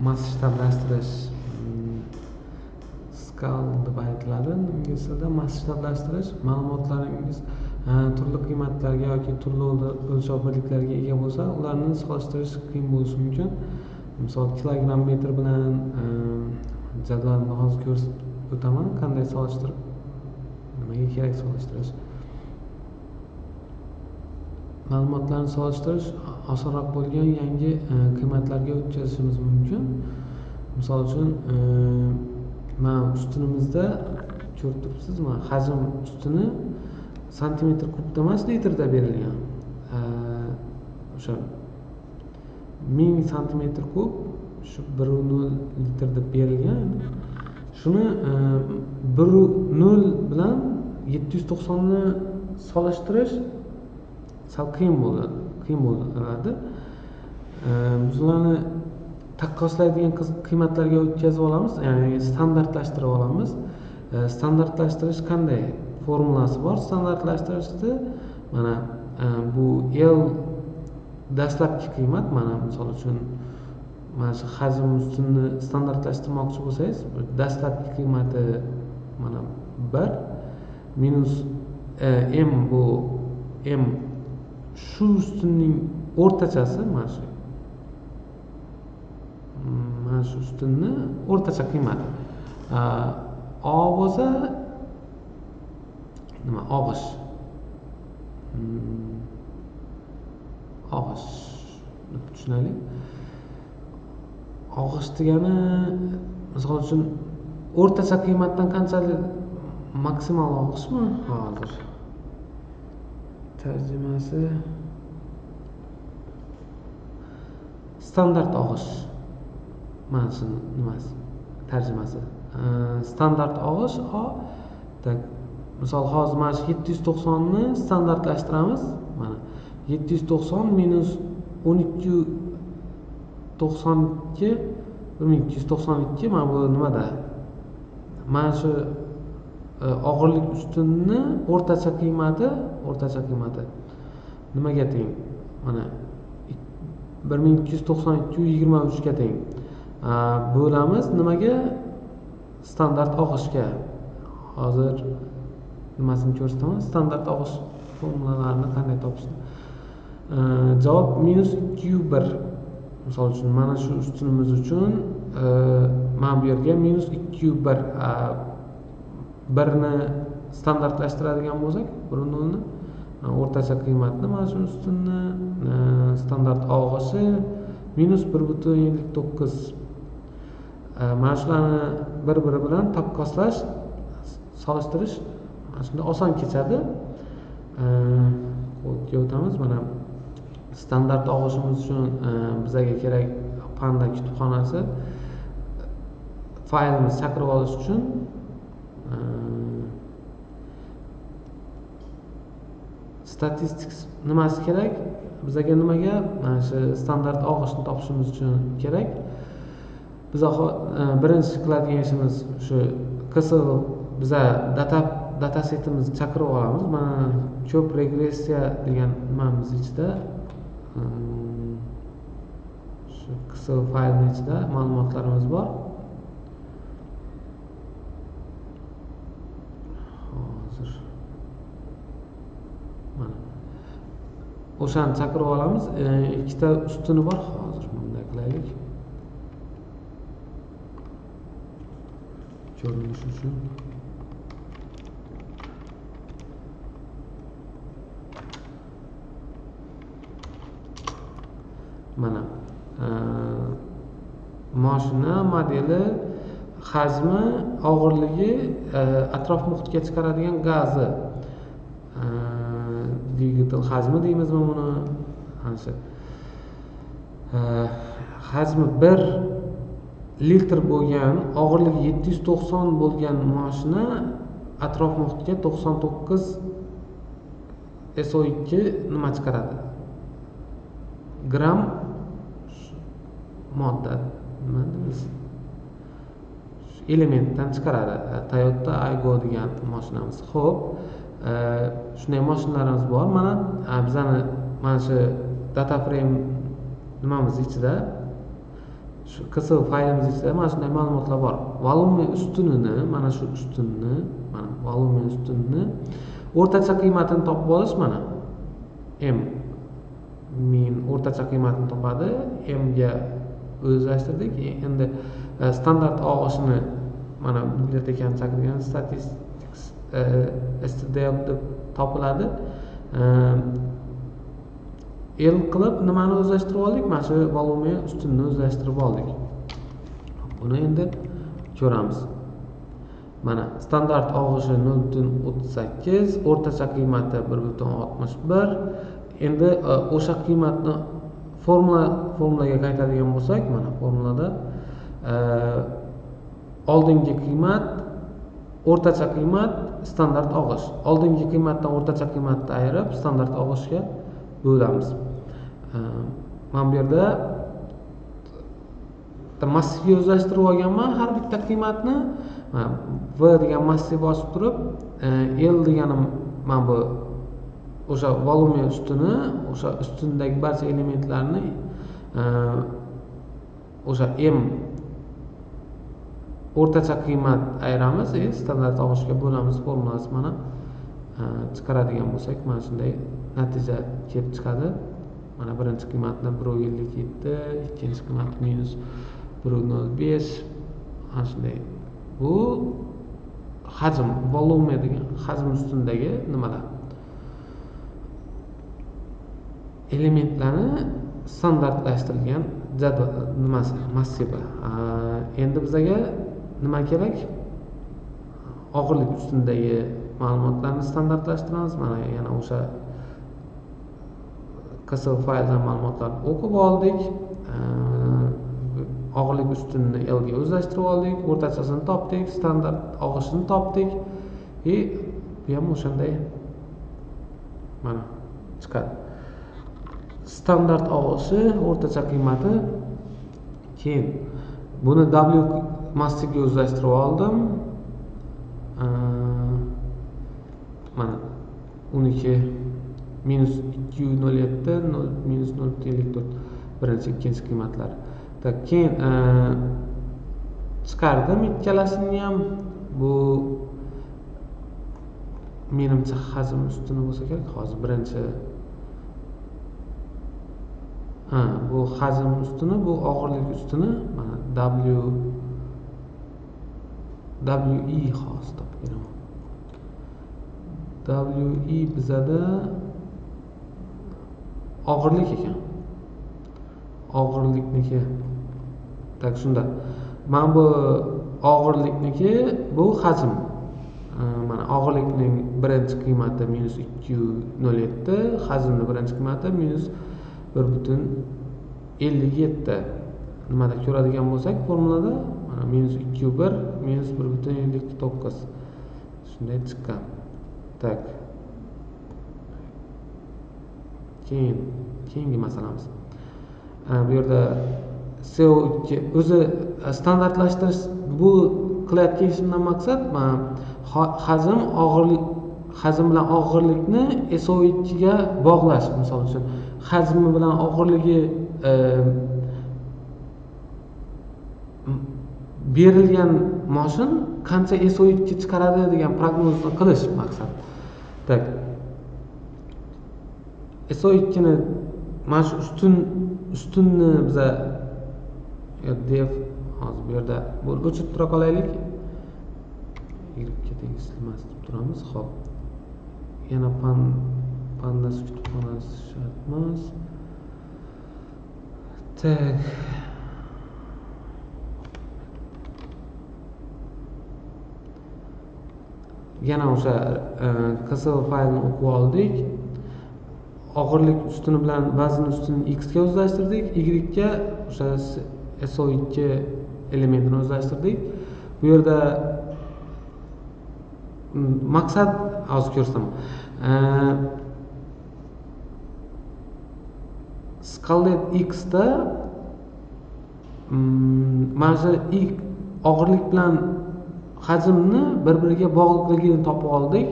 masshtablashtirish skal deb aytiladi ingliz tilida. Masshtablashtirish ma'lumotlaringiz turli qiymatlarga yoki turli o'lchov birliklariga ega bo'lsa, ularni solishtirish qiyin bo'lishi mumkin. Misol kilogramm metr bilan jadvalni hozir ko'rsatib o'taman, qanday solishtirib, nimaga kerak solishtirish. Ma'lumotlarni solishtirish osonroq bo'lgan yangi qiymatlarga o'tkazishimiz mumkin. Misol uchun mana ustunimizda ko'rib turibsizmi, hajm ustuni santimetr kubda emas, litrda berilgan. O'sha 1000 santimetr kub shu 1.0 litr deb berilgan. Shuni 1.0 bilan 790 ni solishtirish sal qiyin bo'ladi. Biz ularni taqqoslaydigan qiymatlarga o'tkazib olamiz, ya'ni standartlashtirib olamiz. Standartlashtirish qanday? Formulasi bor. Standartlashtirishda mana bu L dastlabki qiymat, mana misol uchun mana shu hajm ustunni standartlashtirmoqchi bo'lsangiz, dastlabki qiymati mana 1 minus m bu m shu ustunning o'rtachasi, mana shu ustunni o'rtacha qiymati. O bo'lsa nima? Og'ish. Og'ish deb tushunaylik. Og'ish degani misol uchun o'rtacha qiymatdan qanchalik maksimal og'ishmi? Hozir tarjimasi standart og'ish. Mana shu nimasi? Tarjimasi. Standart og'ish misol hozir mana shu 790 ni standartlashtiramiz. Mana 790 minus 1292 1292 mana bu nimada? Mana shu og'irlik ustunni o'rtacha qiymati nimaga teng? Mana 1292 ga teng. Bo'lamiz nimaga? Standart og'ishga. Hozir nimasini ko'rsataman? Standart og'ish formulalarini qanday topishni. Javob -2/1. Misol uchun mana shu ustunimiz uchun mana bu yerga -2/1 1ni standartlashtiradigan bo'lsak, 1.0 ni o'rtacha qiymatni mana shu ustunni standart og'ishi -1.59. Mana shularni bir-biri bilan taqqoslash, solishtirish mana shunda oson kechadi. Kodga o'tamiz. Mana standart og'ishimiz uchun bizga kerak Panda kutubxonasi. Faylimizni chaqirib olish uchun statistics nimasi kerak? Bizga nimaga? Mana shu standart og'ishni topishimiz uchun kerak. Biz birinchi qiladigan ishimiz shu qisq biza data setimizni chaqirib olamiz. Mana ko'p regressiya degan nimamiz ichida shu qisq faylning ichida ma'lumotlarimiz bor. Hozir mana o'shani chaqirib olamiz. Ikkita ustuni bor. Hozir bunday qilaylik. Ko'rinish uchun mana mashina modeli, hajmi, og'irligi, atrof muhitga chiqaradigan gazi, dvigatel hajmi deymizmi buni? Ana shu hajmi 1 litr bo'lgan, og'irligi 790 bo'lgan mashina atrof muhitga 99 SO2 nima chiqaradi? Gram modda, nima deymiz? Elementdan chiqaradi. Toyota Aygo degan mashinamiz. Xo'p, shunday mashinalarimiz bor. Mana bizani mana shu data frame nimamiz ichida shu KSV faylimiz ichida mana shunday ma'lumotlar bor. Volumen ustunini, mana shu ustunni, mana volumen ustunni o'rtacha qiymatini topib olish mana m min o'rtacha qiymatini topadi. M ga o'zlashtirdik. Endi standart og'ishini mana bibliotekani chaqirgan statistics stdf deb topiladi. El qilib nimani o'zlashtirib oldik? Mana shu volumen ustunni o'zlashtirib oldik. Buni endi ko'ramiz. Mana standart og'ishi 0.38, o'rtacha qiymati 1.61. Endi o'sha qiymatni formulaga qaytadigan bo'lsak, mana formulada oldingi qiymat, o'rtacha qiymat, standart og'ish. Oldingi qiymatdan o'rtacha qiymatni ayirib standart og'ishga bo'lamiz. Mana bu yerda massivga o'zlashtirib olganman har bitta qiymatni. V degan massiv bosib turib, L deganim mana bu o'sha volumen ustuni, o'sha ustundagi barcha elementlarni o'sha M o'rtacha qiymat ayiramiz, standart og'ishga bo'lamiz formulasi mana chiqaradigan bo'lsak, mana shunday natija kelib chiqadi. Mana birinchi qiymatdan 1.57, ikkinchi qiymat minus 1.05. Mana shunday. Bu hajm, volumen degan hajm ustundagi nimalar? Elementlarni standartlashtirilgan jadval nimasi, massivi. Endi bizga nima kerak? Og'irlik ustundagi ma'lumotlarni standartlashtiramiz. Mana yana o'sha KSV fayldan ma'lumotlarni o'qib oldik. Og'irlik ustunini L ga o'zlashtirib oldik, o'rtachasini topdik, standart og'ishini topdik. Bu ham o'shanday mana chiqadi. Standart og'ishi, o'rtacha qiymati. Keyin buni W massiga o'zlashtirib oldim. Mana 12 minus 2.07, minus 0.54 birinchi, ikkinchi qiymatlar. Keyin chiqardim ikkalasini ham. Bu menimcha hajm ustuni bo'lsa kerak. Hozir birinchi bu hajm ustuni, bu og'irlik ustuni. Mana WE hozir topganman. WE bizada og'irlik ekan. Og'irlikniki. Tak shunda. Mana bu og'irlikniki, bu hajm. Mana og'irlikning birinchi qiymati minus 2.07, hajmning birinchi qiymati minus 1.57. Nimada ko'radigan bo'lsak formulada mana minus 2.1, minus 1.59. Shunday chiqqan. Tak. Keyingi masalamiz. Bu yerda CO2 o'zi standartlashtirish, bu qilayotgan ishimdan maqsad hajm, og'irlik, hajm bilan og'irlikni SO2 ga bog'lash. Misol uchun hajmi bilan og'irligi berilgan mashin qancha SO2 chiqaradi degan prognozni qilish maqsad. Tak. SO2 ni mana shu ustunni biza def hozir bu yerda o'chirib tura qolaylik. Y-ga tegishlimas deb turamiz. Xo'p. Yana pandas kutubxonasi shart emas. Tak. Yana o'sha KSV faylini o'qib oldik. Og'irlik ustuni bilan vazn ustunini x ga o'zlashtirdik, y ga o'sha SO2 elementini o'zlashtirdik. Bu yerda maqsad hozir ko'rsam. Scalet x da mana shu og'irlik bilan hajmni bir-biriga bog'liqligini topib oldik.